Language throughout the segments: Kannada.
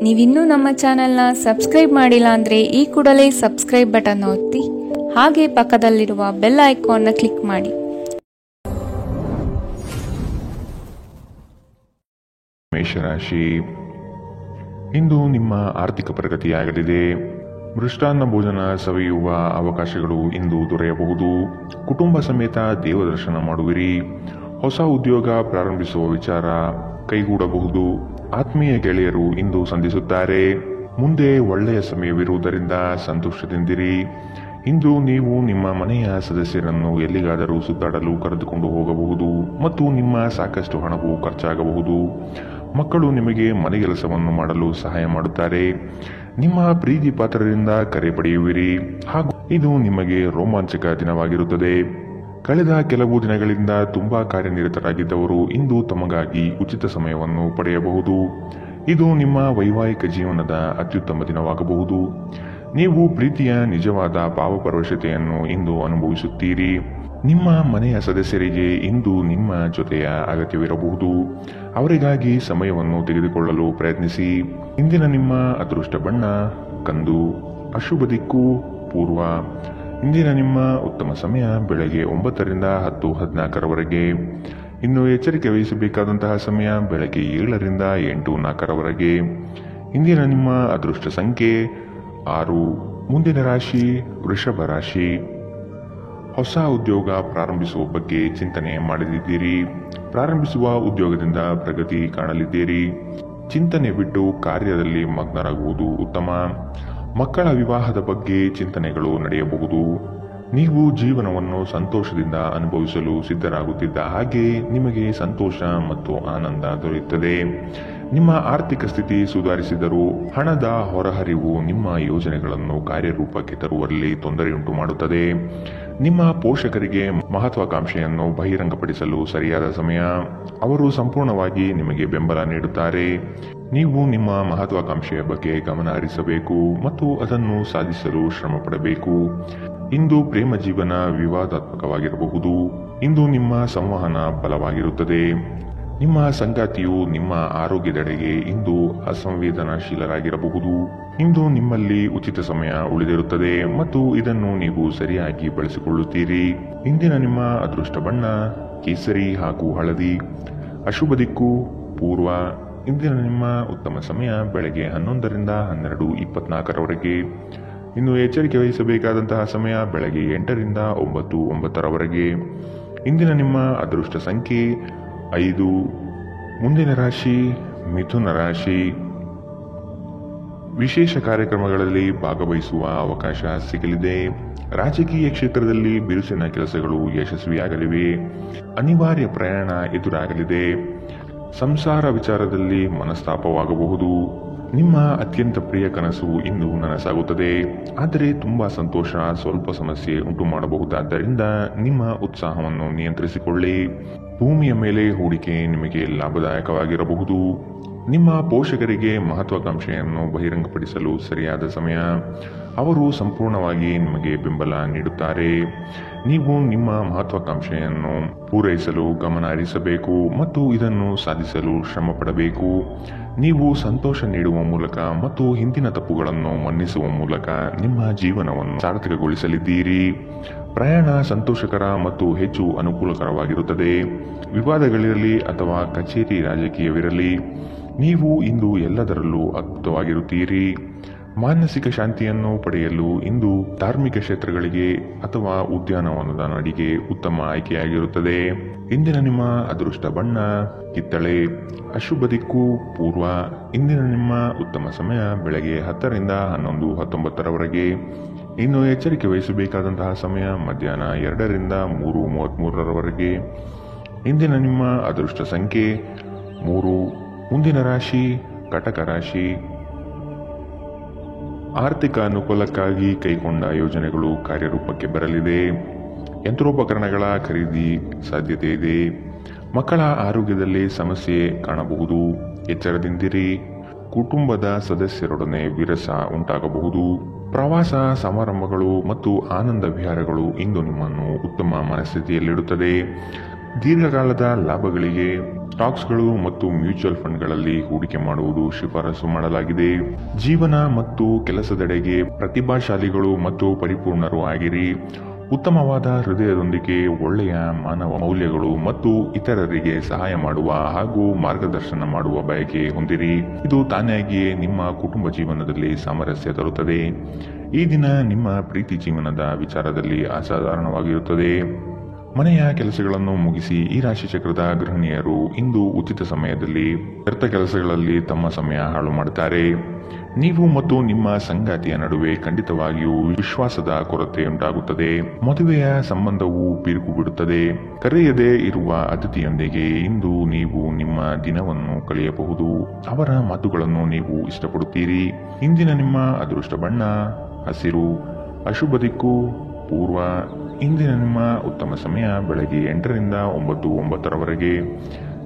ನೀವಿನ್ನೂ ನಮ್ಮ ಚಾನೆಲ್ನ ಸಬ್ಸ್ಕ್ರೈಬ್ ಮಾಡಿಲ್ಲ ಅಂದರೆ ಈ ಕೂಡಲೇ ಸಬ್ಸ್ಕ್ರೈಬ್ ಬಟನ್ ಒತ್ತಿ ಹಾಗೆ ಪಕ್ಕದಲ್ಲಿರುವ ಬೆಲ್ ಐಕಾನ್ನ ಕ್ಲಿಕ್ ಮಾಡಿ. ಮೇಷರಾಶಿ, ಇಂದು ನಿಮ್ಮ ಆರ್ಥಿಕ ಪ್ರಗತಿಯಾಗಲಿದೆ. ಮೃಷ್ಟಾನ್ನ ಭೋಜನ ಸವಿಯುವ ಅವಕಾಶಗಳು ಇಂದು ದೊರೆಯಬಹುದು. ಕುಟುಂಬ ಸಮೇತ ದೇವದರ್ಶನ ಮಾಡುವಿರಿ. ಹೊಸ ಉದ್ಯೋಗ ಪ್ರಾರಂಭಿಸುವ ವಿಚಾರ ಕೈಗೂಡಬಹುದು. ಆತ್ಮೀಯ ಗೆಳೆಯರು ಇಂದು ಸಂಧಿಸುತ್ತಾರೆ. ಮುಂದೆ ಒಳ್ಳೆಯ ಸಮಯವಿರುವುದರಿಂದ ಸಂತೋಷದಿಂದಿರಿ. ಇಂದು ನೀವು ನಿಮ್ಮ ಮನೆಯ ಸದಸ್ಯರನ್ನು ಎಲ್ಲಿಗಾದರೂ ಸುತ್ತಾಡಲು ಕರೆದುಕೊಂಡು ಹೋಗಬಹುದು ಮತ್ತು ನಿಮ್ಮ ಸಾಕಷ್ಟು ಹಣವು ಖರ್ಚಾಗಬಹುದು. ಮಕ್ಕಳು ನಿಮಗೆ ಮನೆಗೆಲಸವನ್ನು ಮಾಡಲು ಸಹಾಯ ಮಾಡುತ್ತಾರೆ. ನಿಮ್ಮ ಪ್ರೀತಿ ಪಾತ್ರರಿಂದ ಕರೆ ಪಡೆಯುವಿರಿ ಹಾಗೂ ಇದು ನಿಮಗೆ ರೋಮಾಂಚಕ ದಿನವಾಗಿರುತ್ತದೆ. ಕಳೆದ ಕೆಲವು ದಿನಗಳಿಂದ ತುಂಬಾ ಕಾರ್ಯನಿರತರಾಗಿದ್ದವರು ಇಂದು ತಮಗಾಗಿ ಉಚಿತ ಸಮಯವನ್ನು ಪಡೆಯಬಹುದು. ಇದು ನಿಮ್ಮ ವೈವಾಹಿಕ ಜೀವನದ ಅತ್ಯುತ್ತಮ ದಿನವಾಗಬಹುದು. ನೀವು ಪ್ರೀತಿಯ ನಿಜವಾದ ಭಾವಪರವಶತೆಯನ್ನು ಇಂದು ಅನುಭವಿಸುತ್ತೀರಿ. ನಿಮ್ಮ ಮನೆಯ ಸದಸ್ಯರಿಗೆ ಇಂದು ನಿಮ್ಮ ಜೊತೆಯ ಅಗತ್ಯವಿರಬಹುದು. ಅವರಿಗಾಗಿ ಸಮಯವನ್ನು ತೆಗೆದುಕೊಳ್ಳಲು ಪ್ರಯತ್ನಿಸಿ. ಇಂದಿನ ನಿಮ್ಮ ಅದೃಷ್ಟ ಬಣ್ಣ ಕಂದು. ಅಶುಭ ದಿಕ್ಕು ಪೂರ್ವ. ಇಂದಿನ ನಿಮ್ಮ ಉತ್ತಮ ಸಮಯ ಬೆಳಗ್ಗೆ 9 ರಿಂದ 10:14 ಇನ್ನು ಎಚ್ಚರಿಕೆ ವಹಿಸಬೇಕಾದಂತಹ ಸಮಯ ಬೆಳಗ್ಗೆ 7 ರಿಂದ 8:04. ಇಂದಿನ ನಿಮ್ಮ ಅದೃಷ್ಟ ಸಂಖ್ಯೆ 6. ಮುಂದಿನ ರಾಶಿ ವೃಷಭ ರಾಶಿ. ಹೊಸ ಉದ್ಯೋಗ ಪ್ರಾರಂಭಿಸುವ ಬಗ್ಗೆ ಚಿಂತನೆ ಮಾಡಲಿದ್ದೀರಿ. ಪ್ರಾರಂಭಿಸುವ ಉದ್ಯೋಗದಿಂದ ಪ್ರಗತಿ ಕಾಣಲಿದ್ದೀರಿ. ಚಿಂತನೆ ಬಿಟ್ಟು ಕಾರ್ಯದಲ್ಲಿ ಮಗ್ನರಾಗುವುದು ಉತ್ತಮ. ಮಕ್ಕಳ ವಿವಾಹದ ಬಗ್ಗೆ ಚಿಂತನೆಗಳು ನಡೆಯಬಹುದು. ನೀವು ಜೀವನವನ್ನು ಸಂತೋಷದಿಂದ ಅನುಭವಿಸಲು ಸಿದ್ಧರಾಗುತ್ತಿದ್ದ ಹಾಗೆ ನಿಮಗೆ ಸಂತೋಷ ಮತ್ತು ಆನಂದ ದೊರೆಯುತ್ತದೆ. ನಿಮ್ಮ ಆರ್ಥಿಕ ಸ್ಥಿತಿ ಸುಧಾರಿಸಿದರೂ ಹಣದ ಹೊರಹರಿವು ನಿಮ್ಮ ಯೋಜನೆಗಳನ್ನು ಕಾರ್ಯರೂಪಕ್ಕೆ ತರುವಲ್ಲಿ ತೊಂದರೆಯುಂಟು ಮಾಡುತ್ತದೆ. ನಿಮ್ಮ ಪೋಷಕರಿಗೆ ಮಹತ್ವಾಕಾಂಕ್ಷೆಯನ್ನು ಬಹಿರಂಗಪಡಿಸಲು ಸರಿಯಾದ ಸಮಯ. ಅವರು ಸಂಪೂರ್ಣವಾಗಿ ನಿಮಗೆ ಬೆಂಬಲ ನೀಡುತ್ತಾರೆ. ನೀವು ನಿಮ್ಮ ಮಹತ್ವಾಕಾಂಕ್ಷೆಯ ಬಗ್ಗೆ ಗಮನ ಹರಿಸಬೇಕು ಮತ್ತು ಅದನ್ನು ಸಾಧಿಸಲು ಶ್ರಮ ಪಡಬೇಕು. ಇಂದು ಪ್ರೇಮ ಜೀವನ ವಿವಾದಾತ್ಮಕವಾಗಿರಬಹುದು. ಇಂದು ನಿಮ್ಮ ಸಂವಹನ ಬಲವಾಗಿರುತ್ತದೆ. ನಿಮ್ಮ ಸಂಗಾತಿಯು ನಿಮ್ಮ ಆರೋಗ್ಯದೆಡೆಗೆ ಇಂದು ಅಸಂವೇದನಾಶೀಲರಾಗಿರಬಹುದು. ಇಂದು ನಿಮ್ಮಲ್ಲಿ ಉಚಿತ ಸಮಯ ಉಳಿದಿರುತ್ತದೆ ಮತ್ತು ಇದನ್ನು ನೀವು ಸರಿಯಾಗಿ ಬಳಸಿಕೊಳ್ಳುತ್ತೀರಿ. ಇಂದಿನ ನಿಮ್ಮ ಅದೃಷ್ಟ ಬಣ್ಣ ಕೇಸರಿ ಹಾಗೂ ಹಳದಿ. ಅಶುಭ ದಿಕ್ಕು ಪೂರ್ವ. ಇಂದಿನ ನಿಮ್ಮ ಉತ್ತಮ ಸಮಯ ಬೆಳಗ್ಗೆ 11 ರಿಂದ 12:24. ಇನ್ನು ಎಚ್ಚರಿಕೆ ವಹಿಸಬೇಕಾದಂತಹ ಸಮಯ ಬೆಳಗ್ಗೆ 8 ರಿಂದ 9:09. ಇಂದಿನ ನಿಮ್ಮ ಅದೃಷ್ಟ ಸಂಖ್ಯೆ 5. ಮುಂದಿನ ರಾಶಿ ಮಿಥುನ ರಾಶಿ. ವಿಶೇಷ ಕಾರ್ಯಕ್ರಮಗಳಲ್ಲಿ ಭಾಗವಹಿಸುವ ಅವಕಾಶ ಸಿಗಲಿದೆ. ರಾಜಕೀಯ ಕ್ಷೇತ್ರದಲ್ಲಿ ಬಿರುಸಿನ ಕೆಲಸಗಳು ಯಶಸ್ವಿಯಾಗಲಿವೆ. ಅನಿವಾರ್ಯ ಪ್ರಯಾಣ ಎದುರಾಗಲಿದೆ. ಸಂಸಾರ ವಿಚಾರದಲ್ಲಿ ಮನಸ್ತಾಪವಾಗಬಹುದು. ನಿಮ್ಮ ಅತ್ಯಂತ ಪ್ರಿಯ ಕನಸು ಇಂದು ನನಸಾಗುತ್ತದೆ. ಆದರೆ ತುಂಬಾ ಸಂತೋಷ ಸ್ವಲ್ಪ ಸಮಸ್ಯೆ ಉಂಟು ಮಾಡಬಹುದಾದ್ದರಿಂದ ನಿಮ್ಮ ಉತ್ಸಾಹವನ್ನು ನಿಯಂತ್ರಿಸಿಕೊಳ್ಳಿ. ಭೂಮಿಯ ಮೇಲೆ ಹೂಡಿಕೆ ನಿಮಗೆ ಲಾಭದಾಯಕವಾಗಿರಬಹುದು. ನಿಮ್ಮ ಪೋಷಕರಿಗೆ ಮಹತ್ವಾಕಾಂಕ್ಷೆಯನ್ನು ಬಹಿರಂಗಪಡಿಸಲು ಸರಿಯಾದ ಸಮಯ. ಅವರು ಸಂಪೂರ್ಣವಾಗಿ ನಿಮಗೆ ಬೆಂಬಲ ನೀಡುತ್ತಾರೆ. ನೀವು ನಿಮ್ಮ ಮಹತ್ವಾಕಾಂಕ್ಷೆಯನ್ನು ಪೂರೈಸಲು ಗಮನ ಹರಿಸಬೇಕು ಮತ್ತು ಇದನ್ನು ಸಾಧಿಸಲು ಶ್ರಮ ಪಡಬೇಕು. ನೀವು ಸಂತೋಷ ನೀಡುವ ಮೂಲಕ ಮತ್ತು ಹಿಂದಿನ ತಪ್ಪುಗಳನ್ನು ಮನ್ನಿಸುವ ಮೂಲಕ ನಿಮ್ಮ ಜೀವನವನ್ನು ಸಾರ್ಥಕಗೊಳಿಸಲಿದ್ದೀರಿ. ಪ್ರಯಾಣ ಸಂತೋಷಕರ ಮತ್ತು ಹೆಚ್ಚು ಅನುಕೂಲಕರವಾಗಿರುತ್ತದೆ. ವಿವಾದಗಳಿರಲಿ ಅಥವಾ ಕಚೇರಿ ರಾಜಕೀಯವಿರಲಿ, ನೀವು ಇಂದು ಎಲ್ಲದರಲ್ಲೂ ಅದ್ಭುತವಾಗಿರುತ್ತೀರಿ. ಮಾನಸಿಕ ಶಾಂತಿಯನ್ನು ಪಡೆಯಲು ಇಂದು ಧಾರ್ಮಿಕ ಕ್ಷೇತ್ರಗಳಿಗೆ ಅಥವಾ ಉದ್ಯಾನವನದ ನಡಿಗೆ ಉತ್ತಮ ಆಯ್ಕೆಯಾಗಿರುತ್ತದೆ. ಇಂದಿನ ನಿಮ್ಮ ಅದೃಷ್ಟ ಬಣ್ಣ ಕಿತ್ತಳೆ. ಅಶುಭ ದಿಕ್ಕು ಪೂರ್ವ. ಇಂದಿನ ನಿಮ್ಮ ಉತ್ತಮ ಸಮಯ ಬೆಳಗ್ಗೆ 10 ರಿಂದ 11:19. ಇನ್ನು ಎಚ್ಚರಿಕೆ ವಹಿಸಬೇಕಾದಂತಹ ಸಮಯ ಮಧ್ಯಾಹ್ನ 2 ರಿಂದ 3:33. ಇಂದಿನ ನಿಮ್ಮ ಅದೃಷ್ಟ ಸಂಖ್ಯೆ 3. ಮುಂದಿನ ರಾಶಿ ಕಟಕ ರಾಶಿ. ಆರ್ಥಿಕ ಅನುಕೂಲಕ್ಕಾಗಿ ಕೈಗೊಂಡ ಯೋಜನೆಗಳು ಕಾರ್ಯರೂಪಕ್ಕೆ ಬರಲಿದೆ. ಯಂತ್ರೋಪಕರಣಗಳ ಖರೀದಿ ಸಾಧ್ಯತೆ ಇದೆ. ಮಕ್ಕಳ ಆರೋಗ್ಯದಲ್ಲಿ ಸಮಸ್ಯೆ ಕಾಣಬಹುದು. ಎಚ್ಚರದಿಂದಿರಿ. ಕುಟುಂಬದ ಸದಸ್ಯರೊಡನೆ ವಿರಸ ಉಂಟಾಗಬಹುದು. ಪ್ರವಾಸ ಸಮಾರಂಭಗಳು ಮತ್ತು ಆನಂದ ವಿಹಾರಗಳು ಇಂದು ನಿಮ್ಮನ್ನು ಉತ್ತಮ ಮನಸ್ಥಿತಿಯಲ್ಲಿಡುತ್ತದೆ. ದೀರ್ಘಕಾಲದ ಲಾಭಗಳಿಗೆ ಸ್ಟಾಕ್ಸ್ಗಳು ಮತ್ತು ಮ್ಯೂಚುವಲ್ ಫಂಡ್ಗಳಲ್ಲಿ ಹೂಡಿಕೆ ಮಾಡುವುದು ಶಿಫಾರಸು ಮಾಡಲಾಗಿದೆ. ಜೀವನ ಮತ್ತು ಕೆಲಸದೆಡೆಗೆ ಪ್ರತಿಭಾಶಾಲಿಗಳು ಮತ್ತು ಪರಿಪೂರ್ಣರು ಆಗಿರಿ. ಉತ್ತಮವಾದ ಹೃದಯದೊಂದಿಗೆ ಒಳ್ಳೆಯ ಮಾನವ ಮೌಲ್ಯಗಳು ಮತ್ತು ಇತರರಿಗೆ ಸಹಾಯ ಮಾಡುವ ಹಾಗೂ ಮಾರ್ಗದರ್ಶನ ಮಾಡುವ ಬಯಕೆ ಹೊಂದಿರಿ. ಇದು ತಾನಾಗಿಯೇ ನಿಮ್ಮ ಕುಟುಂಬ ಜೀವನದಲ್ಲಿ ಸಾಮರಸ್ಯ ತರುತ್ತದೆ. ಈ ದಿನ ನಿಮ್ಮ ಪ್ರೀತಿ ಜೀವನದ ವಿಚಾರದಲ್ಲಿ ಅಸಾಧಾರಣವಾಗಿರುತ್ತದೆ. ಮನೆಯ ಕೆಲಸಗಳನ್ನು ಮುಗಿಸಿ ಈ ರಾಶಿ ಚಕ್ರದ ಗೃಹಿಣಿಯರು ಇಂದು ಉಚಿತ ಸಮಯದಲ್ಲಿ ವ್ಯರ್ಥ ಕೆಲಸಗಳಲ್ಲಿ ತಮ್ಮ ಸಮಯ ಹಾಳು ಮಾಡುತ್ತಾರೆ. ನೀವು ಮತ್ತು ನಿಮ್ಮ ಸಂಗಾತಿಯ ನಡುವೆ ಖಂಡಿತವಾಗಿಯೂ ವಿಶ್ವಾಸದ ಕೊರತೆ ಉಂಟಾಗುತ್ತದೆ. ಮದುವೆಯ ಸಂಬಂಧವು ಬಿರುಕು ಬಿಡುತ್ತದೆ. ಕರೆಯದೇ ಇರುವ ಅತಿಥಿಯೊಂದಿಗೆ ಇಂದು ನೀವು ನಿಮ್ಮ ದಿನವನ್ನು ಕಳೆಯಬಹುದು. ಅವರ ಮಾತುಗಳನ್ನು ನೀವು ಇಷ್ಟಪಡುತ್ತೀರಿ. ಇಂದಿನ ನಿಮ್ಮ ಅದೃಷ್ಟ ಬಣ್ಣ ಹಸಿರು. ಅಶುಭ ದಿಕ್ಕು ಪೂರ್ವ. ಇಂದಿನ ನಿಮ್ಮ ಉತ್ತಮ ಸಮಯ ಬೆಳಗ್ಗೆ 8ರಿಂದ 9:09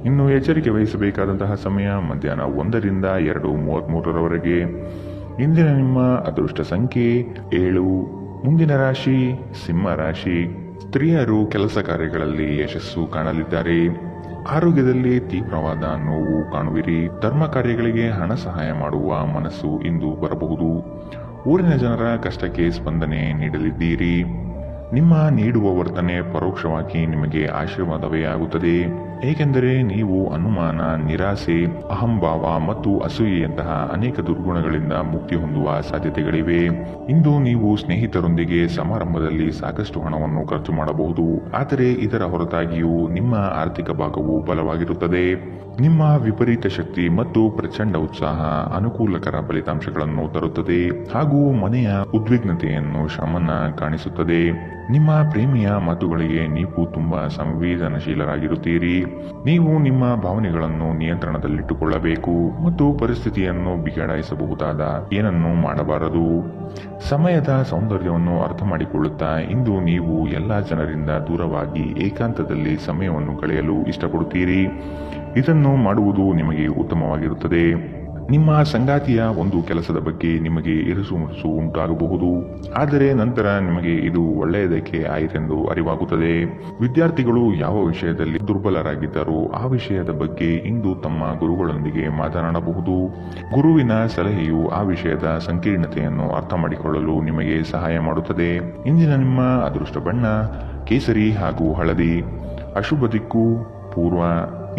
ಇನ್ನು ಎಚ್ಚರಿಕೆ ವಹಿಸಬೇಕಾದಂತಹ ಸಮಯ ಮಧ್ಯಾಹ್ನ 1ರಿಂದ 2:33 ಇಂದಿನ ನಿಮ್ಮ ಅದೃಷ್ಟ ಸಂಖ್ಯೆ 7. ಮುಂದಿನ ರಾಶಿ ಸಿಂಹ ರಾಶಿ. ಸ್ತ್ರೀಯರು ಕೆಲಸ ಕಾರ್ಯಗಳಲ್ಲಿ ಯಶಸ್ಸು ಕಾಣಲಿದ್ದಾರೆ. ಆರೋಗ್ಯದಲ್ಲಿ ತೀವ್ರವಾದ ನೋವು ಕಾಣುವಿರಿ. ಧರ್ಮ ಕಾರ್ಯಗಳಿಗೆ ಹಣ ಸಹಾಯ ಮಾಡುವ ಮನಸ್ಸು ಇಂದು ಬರಬಹುದು. ಊರಿನ ಜನರ ಕಷ್ಟಕ್ಕೆ ಸ್ಪಂದನೆ ನೀಡಲಿದ್ದೀರಿ. ನಿಮ್ಮ ನೀಡುವ ವರ್ತನೆ ಪರೋಕ್ಷವಾಗಿ ನಿಮಗೆ ಆಶೀರ್ವಾದವೇ ಆಗುತ್ತದೆ. ಏಕೆಂದರೆ ನೀವು ಅನುಮಾನ, ನಿರಾಸೆ, ಅಹಂಭಾವ ಮತ್ತು ಅಸೂಯೆಯಂತಹ ಅನೇಕ ದುರ್ಗುಣಗಳಿಂದ ಮುಕ್ತಿ ಹೊಂದುವ ಸಾಧ್ಯತೆಗಳಿವೆ. ಇಂದು ನೀವು ಸ್ನೇಹಿತರೊಂದಿಗೆ ಸಮಾರಂಭದಲ್ಲಿ ಸಾಕಷ್ಟು ಹಣವನ್ನು ಖರ್ಚು ಮಾಡಬಹುದು. ಆದರೆ ಇದರ ಹೊರತಾಗಿಯೂ ನಿಮ್ಮ ಆರ್ಥಿಕ ಭಾಗವು ಬಲವಾಗಿರುತ್ತದೆ. ನಿಮ್ಮ ವಿಪರೀತ ಶಕ್ತಿ ಮತ್ತು ಪ್ರಚಂಡ ಉತ್ಸಾಹ ಅನುಕೂಲಕರ ಫಲಿತಾಂಶಗಳನ್ನು ತರುತ್ತದೆ ಹಾಗೂ ಮನೆಯ ಉದ್ವಿಗ್ನತೆಯನ್ನು ಶಮನ ಕಾಣಿಸುತ್ತದೆ. ನಿಮ್ಮ ಪ್ರೇಮಿಯ ಮಾತುಗಳಿಗೆ ನೀವು ತುಂಬಾ ಸಂವೇದನಶೀಲರಾಗಿರುತ್ತೀರಿ. ನೀವು ನಿಮ್ಮ ಭಾವನೆಗಳನ್ನು ನಿಯಂತ್ರಣದಲ್ಲಿಟ್ಟುಕೊಳ್ಳಬೇಕು ಮತ್ತು ಪರಿಸ್ಥಿತಿಯನ್ನು ಬಿಗಡಾಯಿಸಬಹುದಾದ ಏನನ್ನೂ ಮಾಡಬಾರದು. ಸಮಯದ ಸೌಂದರ್ಯವನ್ನು ಅರ್ಥ ಮಾಡಿಕೊಳ್ಳುತ್ತಾ ಇಂದು ನೀವು ಎಲ್ಲ ಜನರಿಂದ ದೂರವಾಗಿ ಏಕಾಂತದಲ್ಲಿ ಸಮಯವನ್ನು ಕಳೆಯಲು ಇಷ್ಟಪಡುತ್ತೀರಿ. ಇದನ್ನು ಮಾಡುವುದು ನಿಮಗೆ ಉತ್ತಮವಾಗಿರುತ್ತದೆ. ನಿಮ್ಮ ಸಂಗಾತಿಯ ಒಂದು ಕೆಲಸದ ಬಗ್ಗೆ ನಿಮಗೆ ಇರುಸು ಮುರುಸು ಉಂಟಾಗಬಹುದು. ಆದರೆ ನಂತರ ನಿಮಗೆ ಇದು ಒಳ್ಳೆಯದಕ್ಕೆ ಆಯಿತೆಂದು ಅರಿವಾಗುತ್ತದೆ. ವಿದ್ಯಾರ್ಥಿಗಳು ಯಾವ ವಿಷಯದಲ್ಲಿ ದುರ್ಬಲರಾಗಿದ್ದಾರೋ ಆ ವಿಷಯದ ಬಗ್ಗೆ ಇಂದು ತಮ್ಮ ಗುರುಗಳೊಂದಿಗೆ ಮಾತನಾಡಬಹುದು. ಗುರುವಿನ ಸಲಹೆಯು ಆ ವಿಷಯದ ಸಂಕೀರ್ಣತೆಯನ್ನು ಅರ್ಥ ಮಾಡಿಕೊಳ್ಳಲು ನಿಮಗೆ ಸಹಾಯ ಮಾಡುತ್ತದೆ. ಇಂದಿನ ನಿಮ್ಮ ಅದೃಷ್ಟ ಬಣ್ಣ ಕೇಸರಿ ಹಾಗೂ ಹಳದಿ. ಅಶುಭ ದಿಕ್ಕು ಪೂರ್ವ.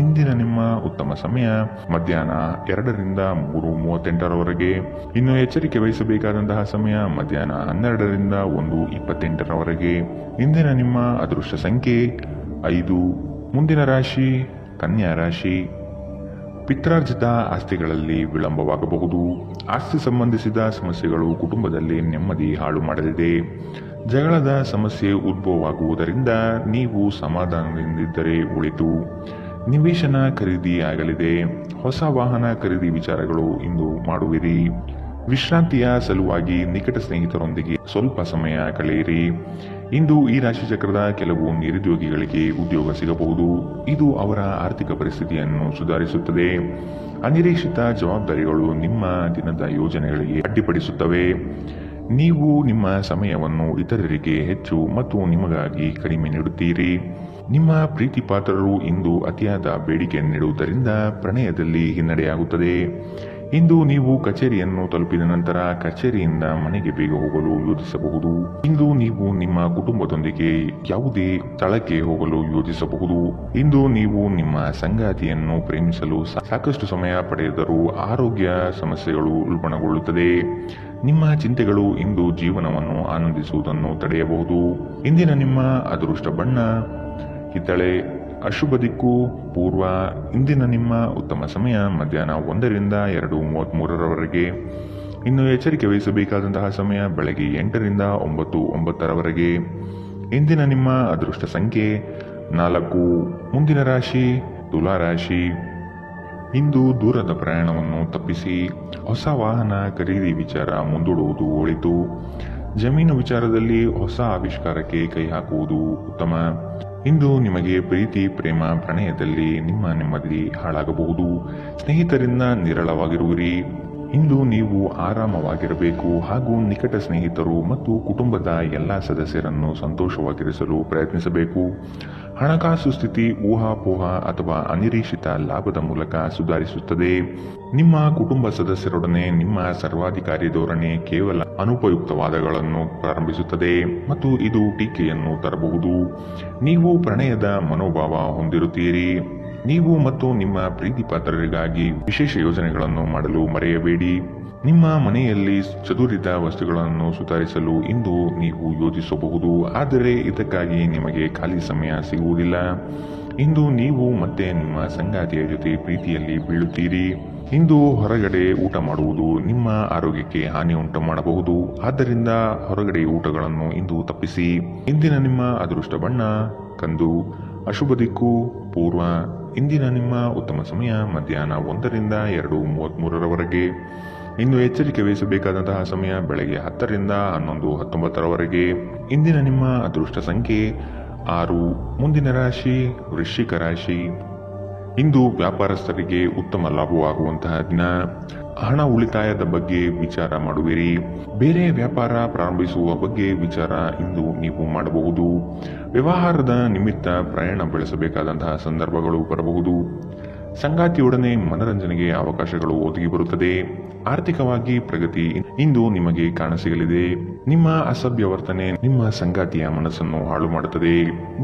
ಇಂದಿನ ನಿಮ್ಮ ಉತ್ತಮ ಸಮಯ ಮಧ್ಯಾಹ್ನ 2ರಿಂದ 3:38 ಇನ್ನು ಎಚ್ಚರಿಕೆ ವಹಿಸಬೇಕಾದಂತಹ ಸಮಯ ಮಧ್ಯಾಹ್ನ 12ರಿಂದ 1:28 ಇಂದಿನ ನಿಮ್ಮ ಅದೃಷ್ಟ ಸಂಖ್ಯೆ 5. ಮುಂದಿನ ರಾಶಿ ಕನ್ಯಾ ರಾಶಿ. ಪಿತ್ರಾರ್ಜಿತ ಆಸ್ತಿಗಳಲ್ಲಿ ವಿಳಂಬವಾಗಬಹುದು. ಆಸ್ತಿ ಸಂಬಂಧಿಸಿದ ಸಮಸ್ಯೆಗಳು ಕುಟುಂಬದಲ್ಲಿ ನೆಮ್ಮದಿ ಹಾಳು ಮಾಡಲಿದೆ. ಜಗಳದ ಸಮಸ್ಯೆ ಉದ್ಭವವಾಗುವುದರಿಂದ ನೀವು ಸಮಾಧಾನದಿಂದಿದ್ದರೆ ಒಳಿತು. ನಿವೇಶನ ಖರೀದಿ ಆಗಲಿದೆ. ಹೊಸ ವಾಹನ ಖರೀದಿ ವಿಚಾರಗಳು ಇಂದು ಮಾಡುವಿರಿ. ವಿಶ್ರಾಂತಿಯ ಸಲುವಾಗಿ ನಿಕಟ ಸ್ನೇಹಿತರೊಂದಿಗೆ ಸ್ವಲ್ಪ ಸಮಯ ಕಳೆಯಿರಿ. ಇಂದು ಈ ರಾಶಿ ಚಕ್ರದ ಕೆಲವು ನಿರುದ್ಯೋಗಿಗಳಿಗೆ ಉದ್ಯೋಗ ಸಿಗಬಹುದು. ಇದು ಅವರ ಆರ್ಥಿಕ ಪರಿಸ್ಥಿತಿಯನ್ನು ಸುಧಾರಿಸುತ್ತದೆ. ಅನಿರೀಕ್ಷಿತ ಜವಾಬ್ದಾರಿಗಳು ನಿಮ್ಮ ದಿನದ ಯೋಜನೆಗಳಿಗೆ ಅಡ್ಡಿಪಡಿಸುತ್ತವೆ. ನೀವು ನಿಮ್ಮ ಸಮಯವನ್ನು ಇತರರಿಗೆ ಹೆಚ್ಚು ಮತ್ತು ನಿಮಗಾಗಿ ಕಡಿಮೆ ನೀಡುತ್ತೀರಿ. ನಿಮ್ಮ ಪ್ರೀತಿ ಪಾತ್ರರು ಇಂದು ಅತಿಯಾದ ಬೇಡಿಕೆ ನೀಡುವುದರಿಂದ ಪ್ರಣಯದಲ್ಲಿ ಹಿನ್ನಡೆಯಾಗುತ್ತದೆ. ಇಂದು ನೀವು ಕಚೇರಿಯನ್ನು ತಲುಪಿದ ನಂತರ ಕಚೇರಿಯಿಂದ ಮನೆಗೆ ಬೇಗ ಹೋಗಲು ಯೋಜಿಸಬಹುದು. ಇಂದು ನೀವು ನಿಮ್ಮ ಕುಟುಂಬದೊಂದಿಗೆ ಯಾವುದೇ ಸ್ಥಳಕ್ಕೆ ಹೋಗಲು ಯೋಜಿಸಬಹುದು. ಇಂದು ನೀವು ನಿಮ್ಮ ಸಂಗಾತಿಯನ್ನು ಪ್ರೇಮಿಸಲು ಸಾಕಷ್ಟು ಸಮಯ ಪಡೆದರೂ ಆರೋಗ್ಯ ಸಮಸ್ಯೆಗಳು ಉಲ್ಬಣಗೊಳ್ಳುತ್ತದೆ. ನಿಮ್ಮ ಚಿಂತೆಗಳು ಇಂದು ಜೀವನವನ್ನು ಆನಂದಿಸುವುದನ್ನು ತಡೆಯಬಹುದು. ಇಂದಿನ ನಿಮ್ಮ ಅದೃಷ್ಟ ಬಣ್ಣ ಕಿತ್ತಳೆ. ಅಶುಭ ದಿಕ್ಕು ಪೂರ್ವ. ಇಂದಿನ ನಿಮ್ಮ ಉತ್ತಮ ಸಮಯ ಮಧ್ಯಾಹ್ನ 1ರಿಂದ 2:33 ಇನ್ನು ಎಚ್ಚರಿಕೆ ವಹಿಸಬೇಕಾದಂತಹ ಸಮಯ ಬೆಳಗ್ಗೆ 8ರಿಂದ 9:09 ಇಂದಿನ ನಿಮ್ಮ ಅದೃಷ್ಟ ಸಂಖ್ಯೆ 4. ಮುಂದಿನ ರಾಶಿ ತುಲಾ ರಾಶಿ. ಇಂದು ದೂರದ ಪ್ರಯಾಣವನ್ನು ತಪ್ಪಿಸಿ. ಹೊಸ ವಾಹನ ಖರೀದಿ ವಿಚಾರ ಮುಂದೂಡುವುದು ಒಳಿತು. ಜಮೀನು ವಿಚಾರದಲ್ಲಿ ಹೊಸ ಆವಿಷ್ಕಾರಕ್ಕೆ ಕೈ ಹಾಕುವುದು ಉತ್ತಮ. ಇಂದು ನಿಮಗೆ ಪ್ರೀತಿ, ಪ್ರೇಮ, ಪ್ರಣಯದಲ್ಲಿ ನಿಮ್ಮ ನೆಮ್ಮದಿ ಹಾಳಾಗಬಹುದು. ಸ್ನೇಹಿತರಿಂದ ನಿರಳವಾಗಿರುವಿರಿ. ಇಂದು ನೀವು ಆರಾಮವಾಗಿರಬೇಕು ಹಾಗೂ ನಿಕಟ ಸ್ನೇಹಿತರು ಮತ್ತು ಕುಟುಂಬದ ಎಲ್ಲ ಸದಸ್ಯರನ್ನು ಸಂತೋಷವಾಗಿರಿಸಲು ಪ್ರಯತ್ನಿಸಬೇಕು. ಹಣಕಾಸು ಸ್ಥಿತಿ ಊಹಾಪೋಹ ಅಥವಾ ಅನಿರೀಕ್ಷಿತ ಲಾಭದ ಮೂಲಕ ಸುಧಾರಿಸುತ್ತದೆ. ನಿಮ್ಮ ಕುಟುಂಬ ಸದಸ್ಯರೊಡನೆ ನಿಮ್ಮ ಸರ್ವಾಧಿಕಾರಿ ಧೋರಣೆ ಕೇವಲ ಅನುಪಯುಕ್ತವಾದಗಳನ್ನು ಪ್ರಾರಂಭಿಸುತ್ತದೆ ಮತ್ತು ಇದು ಟೀಕೆಯನ್ನು ತರಬಹುದು. ನೀವು ಪ್ರಣಯದ ಮನೋಭಾವ ಹೊಂದಿರುತ್ತೀರಿ. ನೀವು ಮತ್ತು ನಿಮ್ಮ ಪ್ರೀತಿ ಪಾತ್ರರಿಗಾಗಿ ವಿಶೇಷ ಯೋಜನೆಗಳನ್ನು ಮಾಡಲು ಮರೆಯಬೇಡಿ. ನಿಮ್ಮ ಮನೆಯಲ್ಲಿ ಚದುರಿದ ವಸ್ತುಗಳನ್ನು ಸುಧಾರಿಸಲು ಇಂದು ನೀವು ಯೋಜಿಸಬಹುದು, ಆದರೆ ಇದಕ್ಕಾಗಿ ನಿಮಗೆ ಖಾಲಿ ಸಮಯ ಸಿಗುವುದಿಲ್ಲ. ಇಂದು ನೀವು ಮತ್ತೆ ನಿಮ್ಮ ಸಂಗಾತಿಯ ಜೊತೆ ಪ್ರೀತಿಯಲ್ಲಿ ಬೀಳುತ್ತೀರಿ. ಇಂದು ಹೊರಗಡೆ ಊಟ ಮಾಡುವುದು ನಿಮ್ಮ ಆರೋಗ್ಯಕ್ಕೆ ಹಾನಿ ಉಂಟು ಮಾಡಬಹುದು, ಆದ್ದರಿಂದ ಹೊರಗಡೆ ಊಟಗಳನ್ನು ಇಂದು ತಪ್ಪಿಸಿ. ಇಂದಿನ ನಿಮ್ಮ ಅದೃಷ್ಟ ಬಣ್ಣ ಕಂದು. ಅಶುಭ ದಿಕ್ಕು ಪೂರ್ವ. ಇಂದಿನ ನಿಮ್ಮ ಉತ್ತಮ ಸಮಯ ಮಧ್ಯಾಹ್ನ 1ರಿಂದ 2:33ರವರೆಗೆ. ಇನ್ನು ಎಚ್ಚರಿಕೆ ವಹಿಸಬೇಕಾದಂತಹ ಸಮಯ ಬೆಳಗ್ಗೆ 10ರಿಂದ 11:19ರವರೆಗೆ. ಇಂದಿನ ನಿಮ್ಮ ಅದೃಷ್ಟ ಸಂಖ್ಯೆ 6. ಮುಂದಿನ ರಾಶಿ ವೃಶ್ಚಿಕ ರಾಶಿ. ಇಂದು ವ್ಯಾಪಾರಸ್ಥರಿಗೆ ಉತ್ತಮ ಲಾಭವಾಗುವಂತಹ ದಿನ. ಹಣ ಉಳಿತಾಯದ ಬಗ್ಗೆ ವಿಚಾರ ಮಾಡುವಿರಿ. ಬೇರೆ ವ್ಯಾಪಾರ ಪ್ರಾರಂಭಿಸುವ ಬಗ್ಗೆ ವಿಚಾರ ಇಂದು ನೀವು ಮಾಡಬಹುದು. ವ್ಯವಹಾರದ ನಿಮಿತ್ತ ಪ್ರಯಾಣ ಬೆಳೆಸಬೇಕಾದಂತಹ ಸಂದರ್ಭಗಳು ಬರಬಹುದು. ಸಂಗಾತಿಯೊಡನೆ ಮನರಂಜನೆಗೆ ಅವಕಾಶಗಳು ಒದಗಿ ಬರುತ್ತದೆ. ಆರ್ಥಿಕವಾಗಿ ಪ್ರಗತಿ ಇಂದು ನಿಮಗೆ ಕಾಣಸಿಗಲಿದೆ. ನಿಮ್ಮ ಅಸಭ್ಯ ವರ್ತನೆ ನಿಮ್ಮ ಸಂಗಾತಿಯ ಮನಸ್ಸನ್ನು ಹಾಳು ಮಾಡುತ್ತದೆ.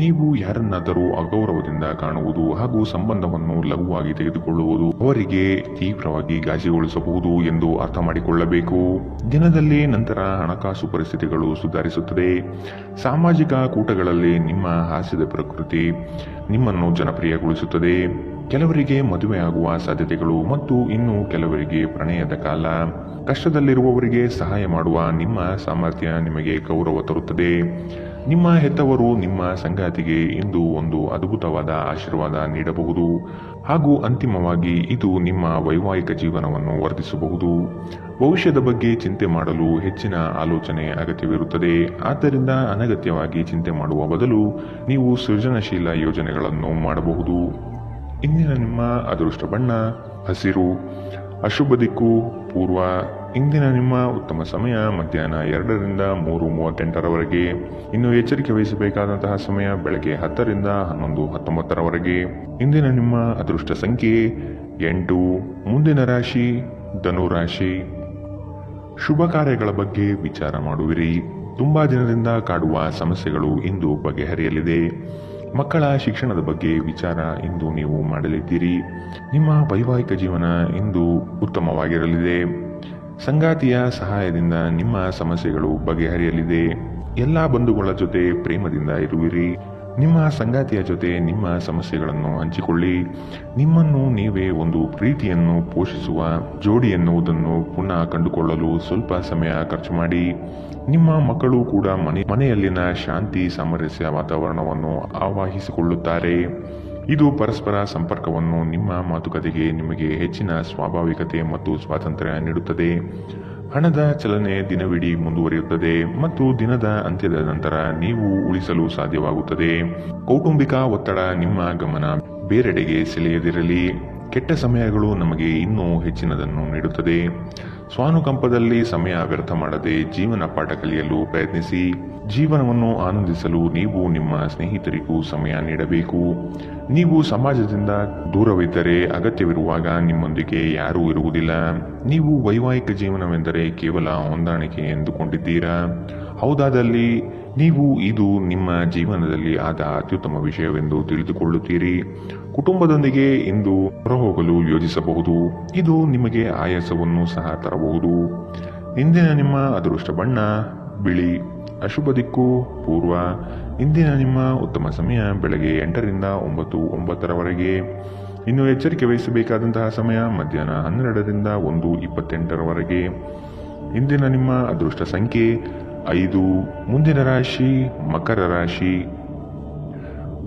ನೀವು ಯಾರನ್ನಾದರೂ ಅಗೌರವದಿಂದ ಕಾಣುವುದು ಹಾಗೂ ಸಂಬಂಧವನ್ನು ಲಘುವಾಗಿ ತೆಗೆದುಕೊಳ್ಳುವುದು ಅವರಿಗೆ ತೀವ್ರವಾಗಿ ಗಾಜಿಗೊಳಿಸಬಹುದು ಎಂದು ಅರ್ಥ ಮಾಡಿಕೊಳ್ಳಬೇಕು. ದಿನದಲ್ಲಿ ನಂತರ ಹಣಕಾಸು ಪರಿಸ್ಥಿತಿಗಳು ಸುಧಾರಿಸುತ್ತದೆ. ಸಾಮಾಜಿಕ ಕೂಟಗಳಲ್ಲಿ ನಿಮ್ಮ ಹಾಸ್ಯದ ಪ್ರಕೃತಿ ನಿಮ್ಮನ್ನು ಜನಪ್ರಿಯಗೊಳಿಸುತ್ತದೆ. ಕೆಲವರಿಗೆ ಮದುವೆಯಾಗುವ ಸಾಧ್ಯತೆಗಳು ಮತ್ತು ಇನ್ನು ಕೆಲವರಿಗೆ ಪ್ರಣಯದ ಕಾಲ. ಕಷ್ಟದಲ್ಲಿರುವವರಿಗೆ ಸಹಾಯ ಮಾಡುವ ನಿಮ್ಮ ಸಾಮರ್ಥ್ಯ ನಿಮಗೆ ಗೌರವ ತರುತ್ತದೆ. ನಿಮ್ಮ ಹೆತ್ತವರು ನಿಮ್ಮ ಸಂಗಾತಿಗೆ ಇಂದು ಒಂದು ಅದ್ಭುತವಾದ ಆಶೀರ್ವಾದ ನೀಡಬಹುದು ಹಾಗೂ ಅಂತಿಮವಾಗಿ ಇದು ನಿಮ್ಮ ವೈವಾಹಿಕ ಜೀವನವನ್ನು ವರ್ಧಿಸಬಹುದು. ಭವಿಷ್ಯದ ಬಗ್ಗೆ ಚಿಂತೆ ಮಾಡಲು ಹೆಚ್ಚಿನ ಆಲೋಚನೆ ಅಗತ್ಯವಿರುತ್ತದೆ. ಆದ್ದರಿಂದ ಅನಗತ್ಯವಾಗಿ ಚಿಂತೆ ಮಾಡುವ ಬದಲು ನೀವು ಸೃಜನಶೀಲ ಯೋಜನೆಗಳನ್ನು ಮಾಡಬಹುದು. ಇಂದಿನ ನಿಮ್ಮ ಅದೃಷ್ಟ ಬಣ್ಣ ಹಸಿರು. ಅಶುಭ ದಿಕ್ಕು ಪೂರ್ವ. ಇಂದಿನ ನಿಮ್ಮ ಉತ್ತಮ ಸಮಯ ಮಧ್ಯಾಹ್ನ 2ರಿಂದ 3:38ರವರೆಗೆ. ಇನ್ನು ಎಚ್ಚರಿಕೆ ವಹಿಸಬೇಕಾದಂತಹ ಸಮಯ ಬೆಳಗ್ಗೆ 10ರಿಂದ 11:19ರವರೆಗೆ. ಇಂದಿನ ನಿಮ್ಮ ಅದೃಷ್ಟ ಸಂಖ್ಯೆ 8. ಮುಂದಿನ ರಾಶಿ ಧನುರಾಶಿ. ಶುಭ ಕಾರ್ಯಗಳ ಬಗ್ಗೆ ವಿಚಾರ ಮಾಡುವಿರಿ. ತುಂಬಾ ದಿನದಿಂದ ಕಾಡುವ ಸಮಸ್ಯೆಗಳು ಇಂದು ಬಗೆಹರಿಯಲಿದೆ. ಮಕ್ಕಳ ಶಿಕ್ಷಣದ ಬಗ್ಗೆ ವಿಚಾರ ಇಂದು ನೀವು ಮಾಡಲಿದ್ದೀರಿ. ನಿಮ್ಮ ವೈವಾಹಿಕ ಜೀವನ ಇಂದು ಉತ್ತಮವಾಗಿರಲಿದೆ. ಸಂಗಾತಿಯ ಸಹಾಯದಿಂದ ನಿಮ್ಮ ಸಮಸ್ಯೆಗಳು ಬಗೆಹರಿಯಲಿದೆ. ಎಲ್ಲ ಬಂಧುಗಳ ಜೊತೆ ಪ್ರೇಮದಿಂದ ಇರುವಿರಿ. ನಿಮ್ಮ ಸಂಗಾತಿಯ ಜೊತೆ ನಿಮ್ಮ ಸಮಸ್ಯೆಗಳನ್ನು ಹಂಚಿಕೊಳ್ಳಿ. ನಿಮ್ಮನ್ನು ನೀವೇ ಒಂದು ಪ್ರೀತಿಯನ್ನು ಪೋಷಿಸುವ ಜೋಡಿ ಎನ್ನುವುದನ್ನು ಪುನಃ ಕಂಡುಕೊಳ್ಳಲು ಸ್ವಲ್ಪ ಸಮಯ ಖರ್ಚು ಮಾಡಿ. ನಿಮ್ಮ ಮಕ್ಕಳು ಕೂಡ ಮನೆಯಲ್ಲಿನ ಶಾಂತಿ ಸಾಮರಸ್ಯ ವಾತಾವರಣವನ್ನು ಆವಾಹಿಸಿಕೊಳ್ಳುತ್ತಾರೆ. ಇದು ಪರಸ್ಪರ ಸಂಪರ್ಕವನ್ನು ನಿಮ್ಮ ಮಾತುಕತೆಗೆ ನಿಮಗೆ ಹೆಚ್ಚಿನ ಸ್ವಾಭಾವಿಕತೆ ಮತ್ತು ಸ್ವಾತಂತ್ರ್ಯ ನೀಡುತ್ತದೆ. ಹಣದ ಚಲನೆ ದಿನವಿಡೀ ಮುಂದುವರಿಯುತ್ತದೆ ಮತ್ತು ದಿನದ ಅಂತ್ಯದ ನಂತರ ನೀವು ಉಳಿಸಲು ಸಾಧ್ಯವಾಗುತ್ತದೆ. ಕೌಟುಂಬಿಕ ಒತ್ತಡ ನಿಮ್ಮ ಗಮನ ಬೇರೆಡೆಗೆ ಸೆಳೆಯದಿರಲಿ. ಕೆಟ್ಟ ಸಮಯಗಳು ನಮಗೆ ಇನ್ನೂ ಹೆಚ್ಚಿನದನ್ನು ನೀಡುತ್ತದೆ. ಸ್ವಾನುಕಂಪದಲ್ಲಿ ಸಮಯ ವ್ಯರ್ಥ ಮಾಡದೆ ಜೀವನ ಪಾಠ ಕಲಿಯಲು ಪ್ರಯತ್ನಿಸಿ. ಜೀವನವನ್ನು ಆನಂದಿಸಲು ನೀವು ನಿಮ್ಮ ಸ್ನೇಹಿತರಿಗೂ ಸಮಯ ನೀಡಬೇಕು. ನೀವು ಸಮಾಜದಿಂದ ದೂರವಿದ್ದರೆ ಅಗತ್ಯವಿರುವಾಗ ನಿಮ್ಮೊಂದಿಗೆ ಯಾರೂ ಇರುವುದಿಲ್ಲ. ನೀವು ವೈವಾಹಿಕ ಜೀವನವೆಂದರೆ ಕೇವಲ ಹೊಂದಾಣಿಕೆ ಎಂದುಕೊಂಡಿದ್ದೀರಾ? ಹೌದಾದಲ್ಲಿ ನೀವು ಇದು ನಿಮ್ಮ ಜೀವನದಲ್ಲಿ ಆದ ಅತ್ಯುತ್ತಮ ವಿಷಯವೆಂದು ತಿಳಿದುಕೊಳ್ಳುತ್ತೀರಿ. ಕುಟುಂಬದೊಂದಿಗೆ ಇಂದು ಹೊರಹೋಗಲು ಯೋಜಿಸಬಹುದು. ಇದು ನಿಮಗೆ ಆಯಾಸವನ್ನು ಸಹ ತರಬಹುದು. ಇಂದಿನ ನಿಮ್ಮ ಅದೃಷ್ಟ ಬಣ್ಣ ಬಿಳಿ. ಅಶುಭ ದಿಕ್ಕು ಪೂರ್ವ. ಇಂದಿನ ನಿಮ್ಮ ಉತ್ತಮ ಸಮಯ ಬೆಳಗ್ಗೆ 8ರಿಂದ 9:09ರವರೆಗೆ. ಇನ್ನು ಎಚ್ಚರಿಕೆ ವಹಿಸಬೇಕಾದಂತಹ ಸಮಯ ಮಧ್ಯಾಹ್ನ 12ರಿಂದ 1:28ರವರೆಗೆ. ಇಂದಿನ ನಿಮ್ಮ ಅದೃಷ್ಟ ಸಂಖ್ಯೆ 5. ಮುಂದಿನ ರಾಶಿ ಮಕರ ರಾಶಿ.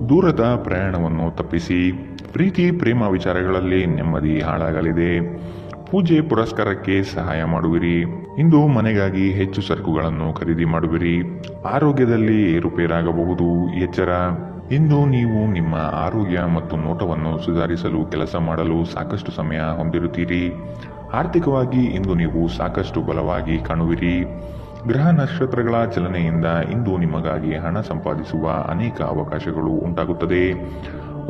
ದೂರದ ಪ್ರಯಾಣವನ್ನು ತಪ್ಪಿಸಿ. ಪ್ರೀತಿ ಪ್ರೇಮ ವಿಚಾರಗಳಲ್ಲಿ ನೆಮ್ಮದಿ ಹಾಳಾಗಲಿದೆ. ಪೂಜೆ ಪುರಸ್ಕಾರಕ್ಕೆ ಸಹಾಯ ಮಾಡುವಿರಿ. ಇಂದು ಮನೆಗಾಗಿ ಹೆಚ್ಚು ಸರಕುಗಳನ್ನು ಖರೀದಿ ಮಾಡುವಿರಿ. ಆರೋಗ್ಯದಲ್ಲಿ ಏರುಪೇರಾಗಬಹುದು, ಎಚ್ಚರ. ಇಂದು ನೀವು ನಿಮ್ಮ ಆರೋಗ್ಯ ಮತ್ತು ನೋಟವನ್ನು ಸುಧಾರಿಸಲು ಕೆಲಸ ಮಾಡಲು ಸಾಕಷ್ಟು ಸಮಯ ಹೊಂದಿರುತ್ತೀರಿ. ಆರ್ಥಿಕವಾಗಿ ಇಂದು ನೀವು ಸಾಕಷ್ಟು ಬಲವಾಗಿ ಕಾಣುವಿರಿ. ಗ್ರಹ ನಕ್ಷತ್ರಗಳ ಚಲನೆಯಿಂದ ಇಂದು ನಿಮಗಾಗಿ ಹಣ ಸಂಪಾದಿಸುವ ಅನೇಕ ಅವಕಾಶಗಳು ಉಂಟಾಗುತ್ತದೆ.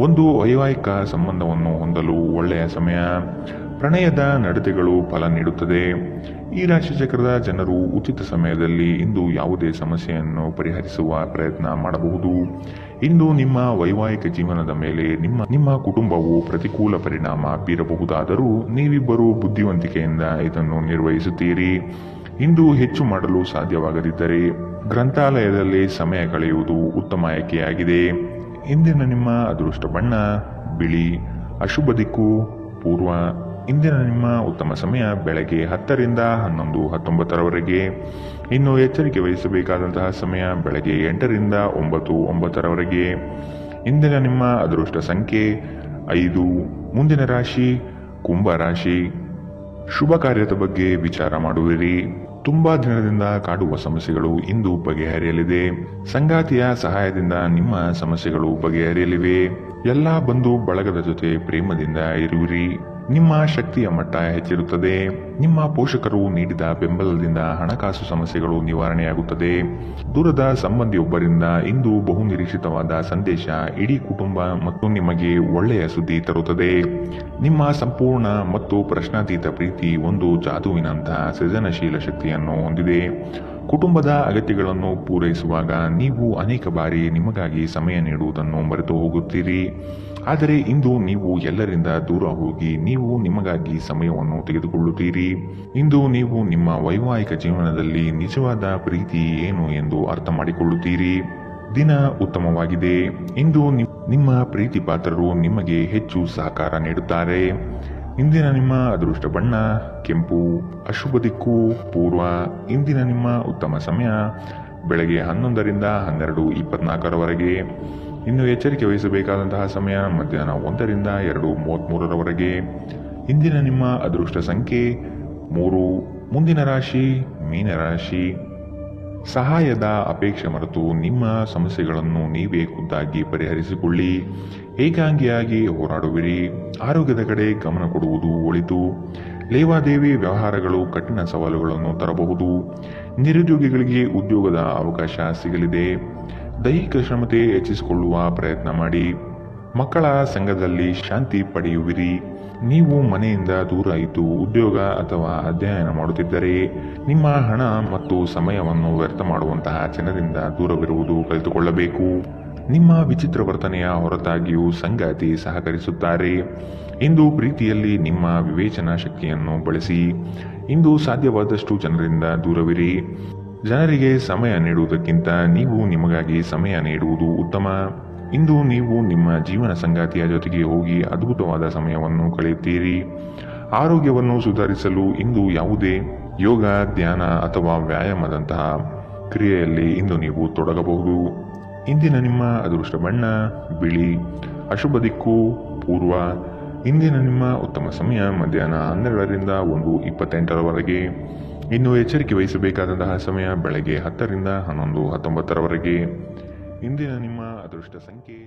ಒಂದು ವೈವಾಹಿಕ ಸಂಬಂಧವನ್ನು ಹೊಂದಲು ಒಳ್ಳೆಯ ಸಮಯ. ಪ್ರಣಯದ ನಡತೆಗಳು ಫಲ ನೀಡುತ್ತದೆ. ಈ ರಾಶಿಚಕ್ರದ ಜನರು ಉಚಿತ ಸಮಯದಲ್ಲಿ ಇಂದು ಯಾವುದೇ ಸಮಸ್ಯೆಯನ್ನು ಪರಿಹರಿಸುವ ಪ್ರಯತ್ನ ಮಾಡಬಹುದು. ಇಂದು ನಿಮ್ಮ ವೈವಾಹಿಕ ಜೀವನದ ಮೇಲೆ ನಿಮ್ಮ ಕುಟುಂಬವು ಪ್ರತಿಕೂಲ ಪರಿಣಾಮ ಬೀರಬಹುದಾದರೂ ನೀವಿಬ್ಬರು ಬುದ್ಧಿವಂತಿಕೆಯಿಂದ ಇದನ್ನು ನಿರ್ವಹಿಸುತ್ತೀರಿ. ಇಂದು ಹೆಚ್ಚು ಮಾಡಲು ಸಾಧ್ಯವಾಗದಿದ್ದರೆ ಗ್ರಂಥಾಲಯದಲ್ಲಿ ಸಮಯ ಕಳೆಯುವುದು ಉತ್ತಮ ಆಯ್ಕೆಯಾಗಿದೆ. ಇಂದಿನ ನಿಮ್ಮ ಅದೃಷ್ಟ ಬಣ್ಣ ಬಿಳಿ. ಅಶುಭ ದಿಕ್ಕು ಪೂರ್ವ. ಇಂದಿನ ನಿಮ್ಮ ಉತ್ತಮ ಸಮಯ ಬೆಳಗ್ಗೆ 10 ರಿಂದ 11, 19ರವರೆಗೆ. ಇನ್ನು ಎಚ್ಚರಿಕೆ ವಹಿಸಬೇಕಾದಂತಹ ಸಮಯ ಬೆಳಗ್ಗೆ 8 ರಿಂದ 9, 9ರವರೆಗೆ. ಇಂದಿನ ನಿಮ್ಮ ಅದೃಷ್ಟ ಸಂಖ್ಯೆ 5. ಮುಂದಿನ ರಾಶಿ ಕುಂಭ ರಾಶಿ. ಶುಭ ಕಾರ್ಯದ ಬಗ್ಗೆ ವಿಚಾರ ಮಾಡುವಿರಿ. ತುಂಬಾ ದಿನದಿಂದ ಕಾಡುವ ಸಮಸ್ಯೆಗಳು ಇಂದು ಬಗೆಹರಿಯಲಿದೆ. ಸಂಗಾತಿಯ ಸಹಾಯದಿಂದ ನಿಮ್ಮ ಸಮಸ್ಯೆಗಳು ಬಗೆಹರಿಯಲಿವೆ. ಎಲ್ಲ ಬಂಧು ಬಳಗದ ಜೊತೆ ಪ್ರೇಮದಿಂದ ಇರುವಿರಿ. ನಿಮ್ಮ ಶಕ್ತಿಯ ಮಟ್ಟ ಹೆಚ್ಚಿರುತ್ತದೆ. ನಿಮ್ಮ ಪೋಷಕರು ನೀಡಿದ ಬೆಂಬಲದಿಂದ ಹಣಕಾಸು ಸಮಸ್ಯೆಗಳು ನಿವಾರಣೆಯಾಗುತ್ತದೆ. ದೂರದ ಸಂಬಂಧಿಯೊಬ್ಬರಿಂದ ಇಂದು ಬಹುನಿರೀಕ್ಷಿತವಾದ ಸಂದೇಶ ಇಡೀ ಕುಟುಂಬ ಮತ್ತು ನಿಮಗೆ ಒಳ್ಳೆಯ ಸುದ್ದಿ ತರುತ್ತದೆ. ನಿಮ್ಮ ಸಂಪೂರ್ಣ ಮತ್ತು ಪ್ರಶ್ನಾತೀತ ಪ್ರೀತಿ ಒಂದು ಜಾದುವಿನಂತಹ ಸೃಜನಶೀಲ ಶಕ್ತಿಯನ್ನು ಹೊಂದಿದೆ. ಕುಟುಂಬದ ಅಗತ್ಯಗಳನ್ನು ಪೂರೈಸುವಾಗ ನೀವು ಅನೇಕ ಬಾರಿ ನಿಮಗಾಗಿ ಸಮಯ ನೀಡುವುದನ್ನು ಮರೆತು ಹೋಗುತ್ತೀರಿ. ಆದರೆ ಇಂದು ನೀವು ಎಲ್ಲರಿಂದ ದೂರ ಹೋಗಿ ನೀವು ನಿಮಗಾಗಿ ಸಮಯವನ್ನು ತೆಗೆದುಕೊಳ್ಳುತ್ತೀರಿ. ಇಂದು ನೀವು ನಿಮ್ಮ ವೈವಾಹಿಕ ಜೀವನದಲ್ಲಿ ನಿಜವಾದ ಪ್ರೀತಿ ಏನು ಎಂದು ಅರ್ಥ ಮಾಡಿಕೊಳ್ಳುತ್ತೀರಿ. ದಿನ ಉತ್ತಮವಾಗಿದೆ. ಇಂದು ನಿಮ್ಮ ಪ್ರೀತಿ ಪಾತ್ರರು ನಿಮಗೆ ಹೆಚ್ಚು ಸಹಕಾರ ನೀಡುತ್ತಾರೆ. ಇಂದಿನ ನಿಮ್ಮ ಅದೃಷ್ಟ ಬಣ್ಣ ಕೆಂಪು. ಅಶುಭ ದಿಕ್ಕು ಪೂರ್ವ. ಇಂದಿನ ನಿಮ್ಮ ಉತ್ತಮ ಸಮಯ ಬೆಳಗ್ಗೆ 11 ರಿಂದ 12, 24ರವರೆಗೆ. ಇನ್ನು ಎಚ್ಚರಿಕೆ ವಹಿಸಬೇಕಾದಂತಹ ಸಮಯ ಮಧ್ಯಾಹ್ನ 1 ರಿಂದ 2:33ರವರೆಗೆ. ಇಂದಿನ ನಿಮ್ಮ ಅದೃಷ್ಟ ಸಂಖ್ಯೆ 3. ಮುಂದಿನ ರಾಶಿ ಮೀನರಾಶಿ. ಸಹಾಯದ ಅಪೇಕ್ಷೆ ಮರೆತು ನಿಮ್ಮ ಸಮಸ್ಯೆಗಳನ್ನು ನೀವೇ ಖುದ್ದಾಗಿ ಪರಿಹರಿಸಿಕೊಳ್ಳಿ. ಏಕಾಂಗಿಯಾಗಿ ಹೋರಾಡುವಿರಿ. ಆರೋಗ್ಯದ ಕಡೆ ಗಮನ ಕೊಡುವುದು ಒಳಿತು. ಲೇವಾದೇವಿ ವ್ಯವಹಾರಗಳು ಕಠಿಣ ಸವಾಲುಗಳನ್ನು ತರಬಹುದು. ನಿರುದ್ಯೋಗಿಗಳಿಗೆ ಉದ್ಯೋಗದ ಅವಕಾಶ ಸಿಗಲಿದೆ. ದೈಹಿಕ ಶ್ರಮತೆ ಹೆಚ್ಚಿಸಿಕೊಳ್ಳುವ ಪ್ರಯತ್ನ ಮಾಡಿ. ಮಕ್ಕಳ ಸಂಘದಲ್ಲಿ ಶಾಂತಿ ಪಡೆಯುವಿರಿ. ನೀವು ಮನೆಯಿಂದ ದೂರ ಇದ್ದು ಉದ್ಯೋಗ ಅಥವಾ ಅಧ್ಯಯನ ಮಾಡುತ್ತಿದ್ದರೆ ನಿಮ್ಮ ಹಣ ಮತ್ತು ಸಮಯವನ್ನು ವ್ಯರ್ಥ ಮಾಡುವಂತಹ ಜನರಿಂದ ದೂರವಿರುವುದು ಕಲಿತುಕೊಳ್ಳಬೇಕು. ನಿಮ್ಮ ವಿಚಿತ್ರ ವರ್ತನೆಯ ಹೊರತಾಗಿಯೂ ಸಂಗಾತಿ ಸಹಕರಿಸುತ್ತಾರೆ. ಇಂದು ಪ್ರೀತಿಯಲ್ಲಿ ನಿಮ್ಮ ವಿವೇಚನಾ ಶಕ್ತಿಯನ್ನು ಬಳಸಿ. ಇಂದು ಸಾಧ್ಯವಾದಷ್ಟು ಜನರಿಂದ ದೂರವಿರಿ. ಜನರಿಗೆ ಸಮಯ ನೀಡುವುದಕ್ಕಿಂತ ನೀವು ನಿಮಗಾಗಿ ಸಮಯ ನೀಡುವುದು ಉತ್ತಮ. ಇಂದು ನೀವು ನಿಮ್ಮ ಜೀವನ ಸಂಗಾತಿಯ ಜೊತೆಗೆ ಹೋಗಿ ಅದ್ಭುತವಾದ ಸಮಯವನ್ನು ಕಳೆಯುತ್ತೀರಿ. ಆರೋಗ್ಯವನ್ನು ಸುಧಾರಿಸಲು ಇಂದು ಯಾವುದೇ ಯೋಗ, ಧ್ಯಾನ ಅಥವಾ ವ್ಯಾಯಾಮದಂತಹ ಕ್ರಿಯೆಯಲ್ಲಿ ಇಂದು ನೀವು ತೊಡಗಬಹುದು. ಇಂದಿನ ನಿಮ್ಮ ಅದೃಷ್ಟ ಬಣ್ಣ ಬಿಳಿ. ಅಶುಭ ದಿಕ್ಕು ಪೂರ್ವ. ಇಂದಿನ ನಿಮ್ಮ ಉತ್ತಮ ಸಮಯ ಮಧ್ಯಾಹ್ನ 12 ರಿಂದ 1:28ರವರೆಗೆ. ಇನ್ನು ಎಚ್ಚರಿಕೆ ವಹಿಸಬೇಕಾದಂತಹ ಸಮಯ ಬೆಳಗ್ಗೆ 10 ರಿಂದ 11, 19ರವರೆಗೆ. ಇಂದಿನ ನಿಮ್ಮ ಅದೃಷ್ಟ ಸಂಖ್ಯೆ